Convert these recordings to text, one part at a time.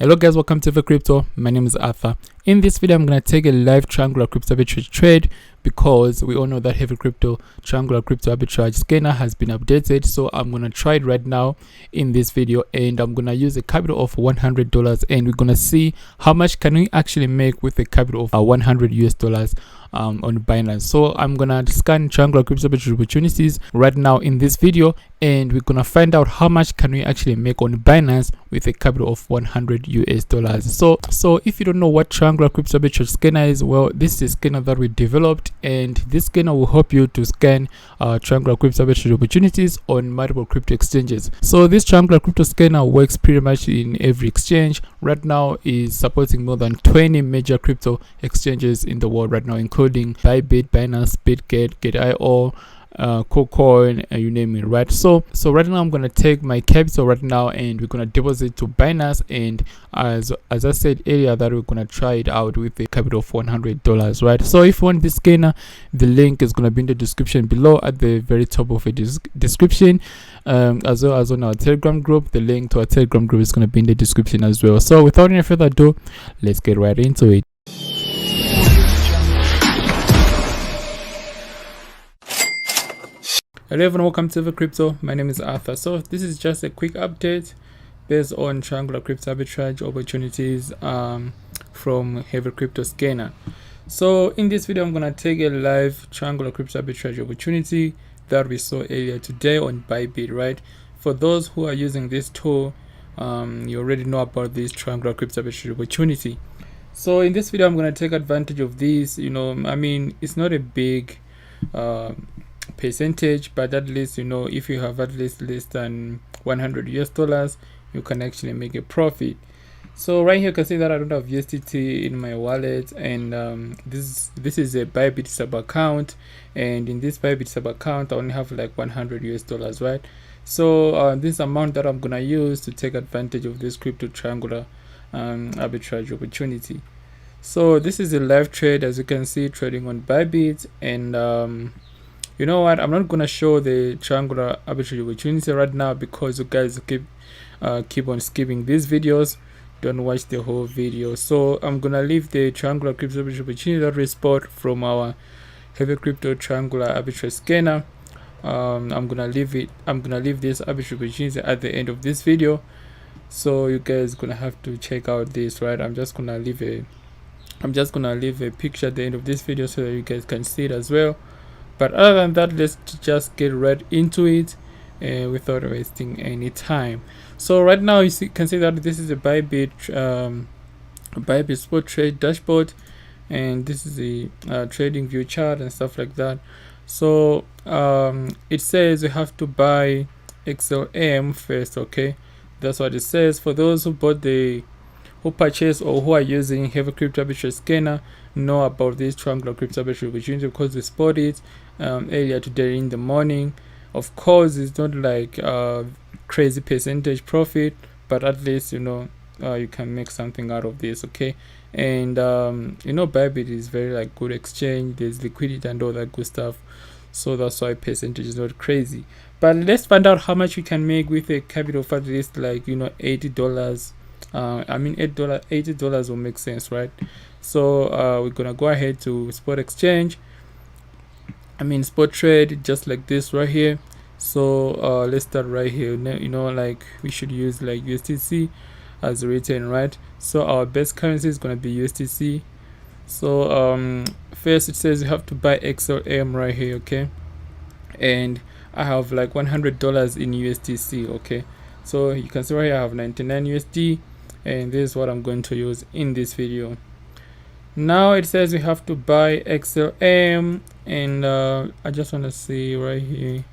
Hello guys, welcome to Crypto. My name is Arthur. In this video, I'm going to take a live triangular crypto arbitrage trade because we all know that heavy crypto triangular crypto arbitrage scanner has been updated. So I'm going to try it right now in this video, and I'm going to use a capital of $100, and we're going to see how much can we actually make with a capital of $100 on Binance. So I'm gonna scan triangular crypto arbitrage opportunities right now in this video, and we're gonna find out how much can we actually make on Binance with a capital of $100. So if you don't know what triangular crypto arbitrage scanner is, well, this is a scanner that we developed, and this scanner will help you to scan triangular crypto arbitrage opportunities on multiple crypto exchanges. So this triangular crypto scanner works pretty much in every exchange. Right now is supporting more than 20 major crypto exchanges in the world right now, including bybit, Binance, Bitget, Get.io, KuCoin, you name it, right? So right now I'm gonna take my capital right now, and we're gonna deposit to Binance, and as I said earlier, that we're gonna try it out with a capital of $100, right? So if you want this scanner, the link is gonna be in the description below at the very top of the description, as well as on our Telegram group. The link to our Telegram group is gonna be in the description as well. So without any further ado, let's get right into it. Hello everyone, welcome to Crypto. My name is Arthur. So this is just a quick update based on triangular crypto arbitrage opportunities from Heavy Crypto Scanner. So in this video, I'm gonna take a live triangular crypto arbitrage opportunity that we saw earlier today on bybit, right? For those who are using this tool, you already know about this triangular crypto arbitrage opportunity. So in this video, I'm gonna take advantage of this. I mean, it's not a big percentage, but at least, if you have at least less than $100, you can actually make a profit. So right here you can see that I don't have USDT in my wallet, and this is a bybit sub account, and in this bybit sub account I only have like $100, right? So this amount that I'm gonna use to take advantage of this crypto triangular arbitrage opportunity. So this is a live trade, as you can see, trading on bybit, and you know what, I'm not gonna show the triangular arbitrage opportunity right now because you guys keep on skipping these videos, don't watch the whole video. So I'm gonna leave the triangular crypto arbitrage opportunity that we spot from our heavy crypto triangular arbitrage scanner. I'm gonna leave this arbitrage opportunity at the end of this video, so you guys gonna have to check out this, right? I'm just gonna leave a picture at the end of this video so that you guys can see it as well. But other than that, let's just get right into it without wasting any time. So right now you can see that this is a bybit spot trade dashboard, and this is the trading view chart and stuff like that. So it says you have to buy XLM first, okay? That's what it says. For those who purchase or who are using heavy crypto arbitrage scanner, know about this triangular crypto arbitrage opportunity because we spotted it earlier today in the morning. Of course, it's not like crazy percentage profit, but at least you can make something out of this, okay? And bybit is very good exchange. There's liquidity and all that good stuff, so that's why percentage is not crazy. But let's find out how much we can make with a capital of at least $80. I mean $80 will make sense, right? So we're gonna go ahead to spot trade just like this right here. So let's start right here. We should use USDC as a return, right? So our best currency is gonna be USDC. So first it says you have to buy XLM right here, okay? And I have like $100 in USDC, okay? So you can see right here I have 99 USD, and this is what I'm going to use in this video. Now it says we have to buy XLM, and I just want to see right here.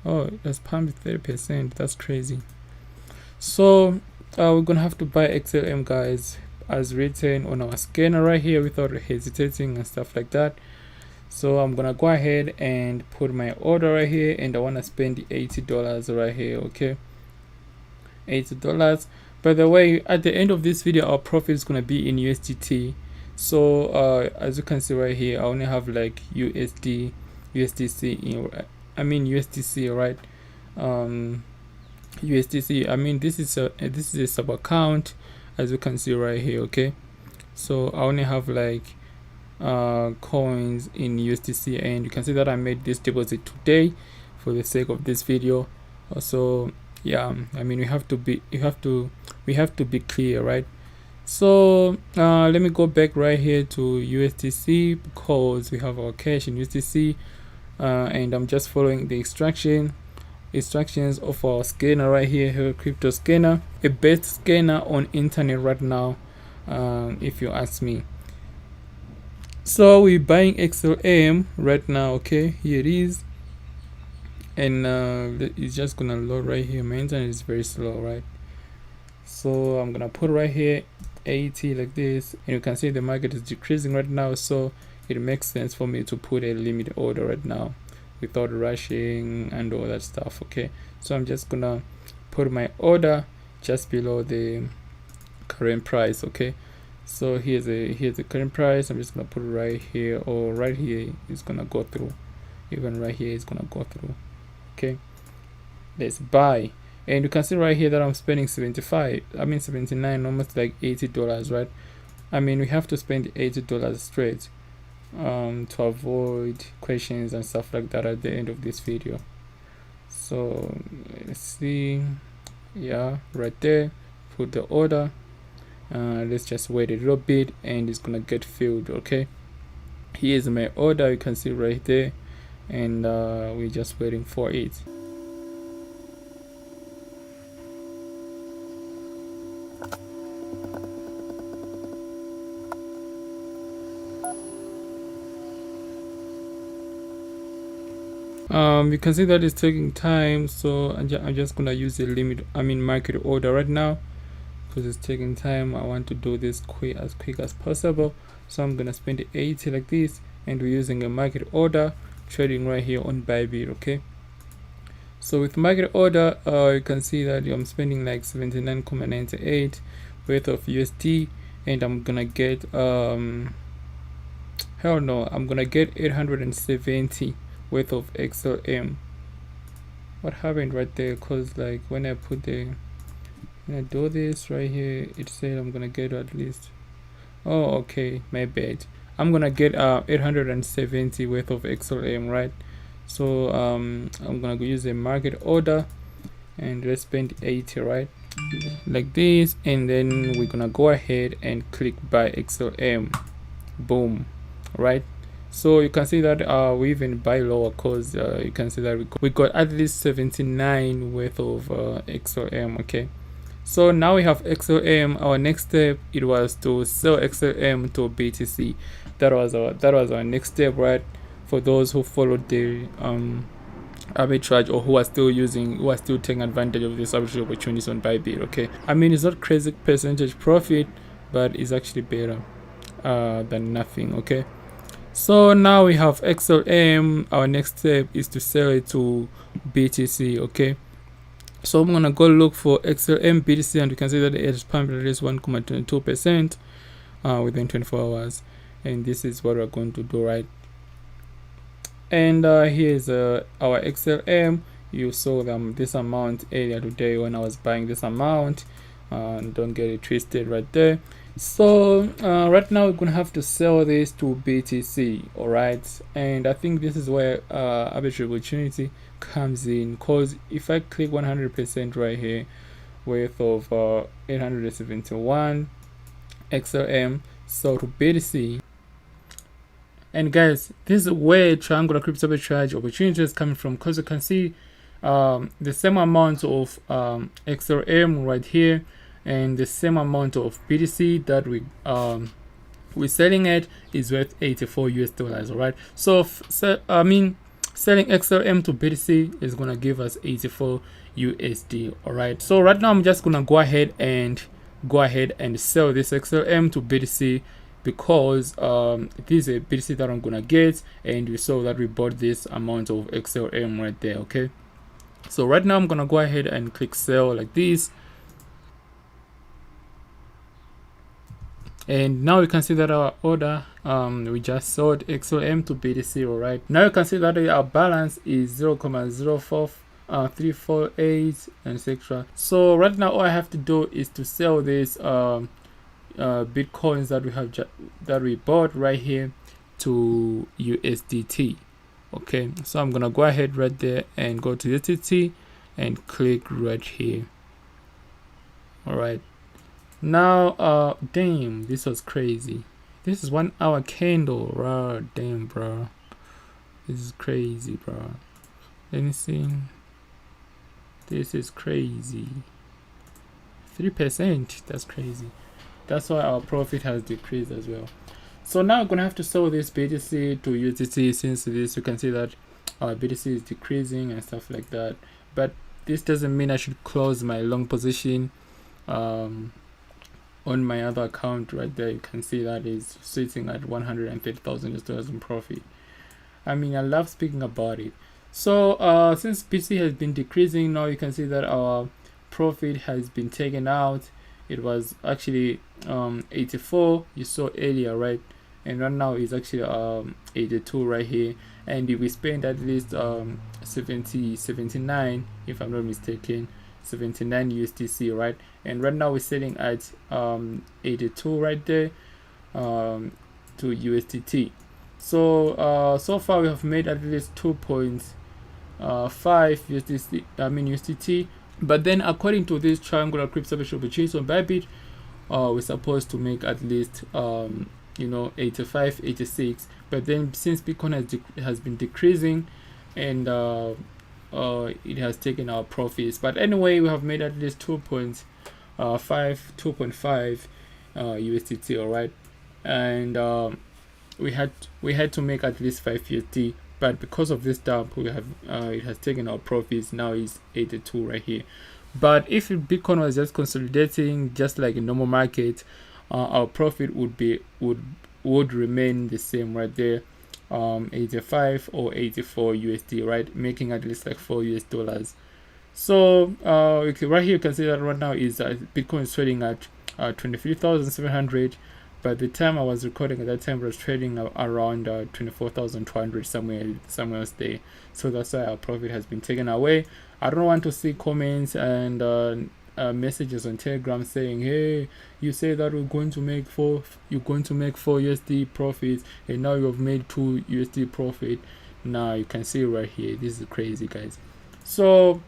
Oh, that's pumped 30%. That's crazy. So we're gonna have to buy XLM, guys, as written on our scanner right here without hesitating and stuff like that. So I'm gonna go ahead and put my order right here, and I want to spend $80 right here, okay? $80. By the way, at the end of this video, our profit is going to be in USDT. So as you can see right here, I only have like USDC, right? USDC. I mean, this is a sub account, as you can see right here. Okay, so I only have like coins in USDC, and you can see that I made this deposit today for the sake of this video. So yeah, I mean, we have to be clear, right? So let me go back right here to USDC, because we have our cash in USDC, and I'm just following the instructions of our scanner right here, crypto scanner, a best scanner on internet right now, if you ask me. So we're buying XLM right now. Okay, here it is, and it's just gonna load right here. My internet is very slow, right? So I'm gonna put right here 80 like this, and you can see the market is decreasing right now, so it makes sense for me to put a limit order right now without rushing and all that stuff. Okay, so I'm just gonna put my order just below the current price. Okay, so here's the current price. I'm just gonna put it right here, or right here. It's gonna go through. Even right here it's gonna go through. Okay, let's buy. And you can see right here that I'm spending 79, almost like $80, right? I mean, we have to spend $80 straight to avoid questions and stuff like that at the end of this video. So let's see, yeah, right there, put the order. Let's just wait a little bit, and it's gonna get filled. Okay, here's my order, you can see right there, and we're just waiting for it. You can see that it's taking time, so I'm just gonna use the market order right now, because it's taking time. I want to do this as quick as possible, so I'm gonna spend 80 like this, and we're using a market order, trading right here on bybit. Okay, so with market order, you can see that I'm spending like 79.98 worth of USD, and I'm gonna get I'm gonna get 870 worth of XLM. What happened right there? Because like when I do this right here, it said I'm gonna get at least, oh okay, my bad, I'm gonna get 870 worth of XLM, right? So I'm gonna use a market order, and let's spend 80, right, like this, and then we're gonna go ahead and click buy XLM. Boom, right? So you can see that we even buy lower, because you can see that we got at least 79 worth of XLM. Okay, so now we have XLM. Our next step, it was to sell XLM to BTC. That was our next step, right? For those who followed the arbitrage, or who are still taking advantage of this arbitrage opportunities on bybit. Okay, I mean, it's not crazy percentage profit, but it's actually better than nothing. Okay, so now we have XLM. Our next step is to sell it to BTC. Okay, so I'm gonna go look for XLM BTC, and you can see that it has pumped at least 1.22% within 24 hours, and this is what we're going to do, right? And here's our XLM. You saw this amount earlier today when I was buying this amount, don't get it twisted right there. So right now we're gonna have to sell this to BTC. all right, and I think this is where arbitrage opportunity comes in, because if I click 100% right here, worth of 871 XLM sold to BTC. And guys, this is where triangular crypto arbitrage opportunity is coming from, because you can see the same amount of XLM right here, and the same amount of BTC that we're selling at is worth $84. all right, so selling XLM to BTC is gonna give us 84 USD. all right, so right now I'm just gonna go ahead and sell this XLM to BTC, because this is a BTC that I'm gonna get, and we saw that we bought this amount of XLM right there. Okay, so right now I'm gonna go ahead and click sell like this, and now you can see that our order, we just sold XLM to BTC. all right, now you can see that our balance is 0.04 348 and etc. So right now all I have to do is to sell this bitcoins that we have that we bought right here to USDT. Okay, so I'm gonna go ahead right there and go to USDT and click right here. All right, now damn, this was crazy. This is 1 hour candle, bro. Damn, bro, this is crazy, bro. Let me see. This is crazy. 3%, that's crazy. That's why our profit has decreased as well. So now I'm gonna have to sell this BTC to USDT. Since this, you can see that our BTC is decreasing and stuff like that, but this doesn't mean I should close my long position on my other account. Right there you can see that is sitting at $130,000 in profit. I mean, I love speaking about it. So since BTC has been decreasing, now you can see that our profit has been taken out. It was actually 84 you saw earlier, right? And right now it's actually 82 right here. And if we spend at least 79, if I'm not mistaken, 79 USDC, right? And right now we're selling at 82 right there to USDT. So so far we have made at least 2.5 USDT. But then according to this triangular crypto opportunities on Bybit, we're supposed to make at least 85, 86. But then since Bitcoin has been decreasing, and it has taken our profits. But anyway, we have made at least 2.5 USDT, all right. And we had to make at least 5 USD. But because of this dump, we have it has taken our profits. Now it's 82 right here. But if Bitcoin was just consolidating, just like a normal market, our profit would remain the same right there, 85 or 84 USD, right, making at least like $4. So right here you can see that right now is Bitcoin is trading at 23,700. But the time I was recording at that time, I was trading around 24,200 somewhere else there. So that's why our profit has been taken away. I don't want to see comments and messages on Telegram saying, "Hey, you say that you're going to make 4 USD profits, and now you have made 2 USD profit." Now you can see right here. This is crazy, guys. So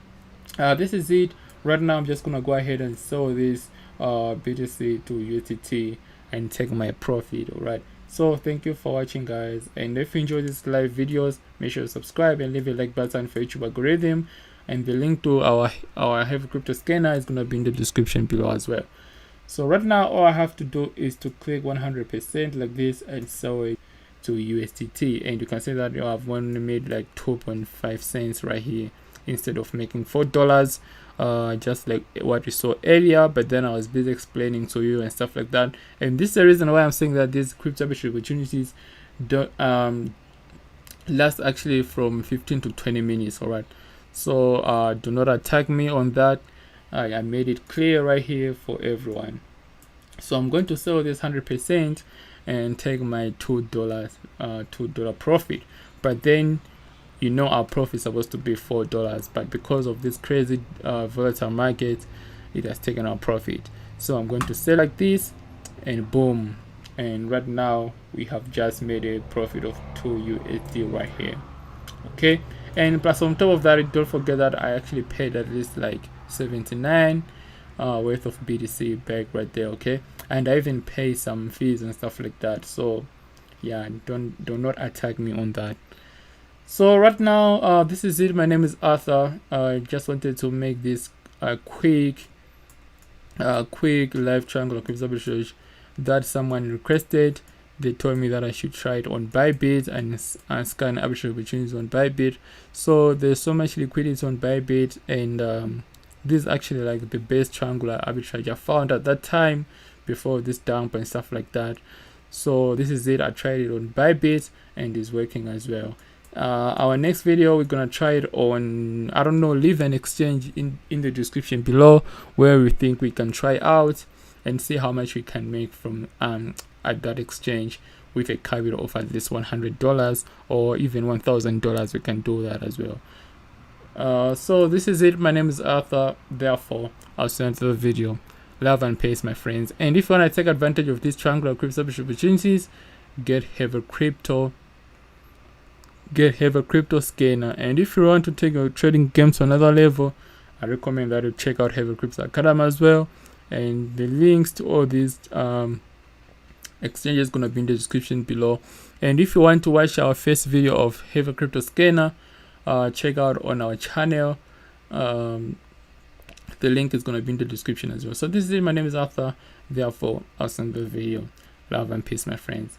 this is it. Right now, I'm just gonna go ahead and sell this BTC to USDT and take my profit. All right, so thank you for watching, guys, and if you enjoy these live videos, make sure to subscribe and leave a like button for YouTube algorithm, and the link to our heavy crypto scanner is going to be in the description below as well. So right now all I have to do is to click 100% like this and sell it to USDT, and you can see that I've only made like 2.5 cents right here instead of making $4, just like what we saw earlier. But then I was busy explaining to you and stuff like that, and this is the reason why I'm saying that these crypto opportunities don't last actually from 15 to 20 minutes. All right, so do not attack me on that. I made it clear right here for everyone. So I'm going to sell this 100% and take my $2 profit. But then our profit is supposed to be $4, but because of this crazy volatile market, it has taken our profit. So I'm going to sell like this, and boom, and right now we have just made a profit of 2 USD right here. Okay, and plus on top of that, don't forget that I actually paid at least like 79 worth of BTC back right there. Okay, and I even pay some fees and stuff like that. So yeah, do not attack me on that. So right now this is it. My name is Arthur. I just wanted to make this quick live triangle crypto arbitrage that someone requested. They told me that I should try it on Bybit and scan arbitrage opportunities on Bybit. So there's so much liquidity on Bybit, and this is actually like the best triangular arbitrage I found at that time before this dump and stuff like that. So this is it. I tried it on Bybit and it's working as well. Our next video, we're gonna try it on, I don't know, leave an exchange in the description below where we think we can try out and see how much we can make from at that exchange with a capital of at least $100 or even $1,000. We can do that as well. So this is it. My name is Arthur, therefore I'll send to the video. Love and peace, my friends. And if you want to take advantage of these triangular crypto opportunities, get Heavy Crypto scanner. And if you want to take your trading game to another level, I recommend that you check out Heavy Crypto Academy as well. And the links to all these exchanges gonna be in the description below. And if you want to watch our first video of Heavy Crypto scanner, check out on our channel. The link is going to be in the description as well. So this is it. My name is Arthur, therefore I'll send the video. Love and peace, my friends.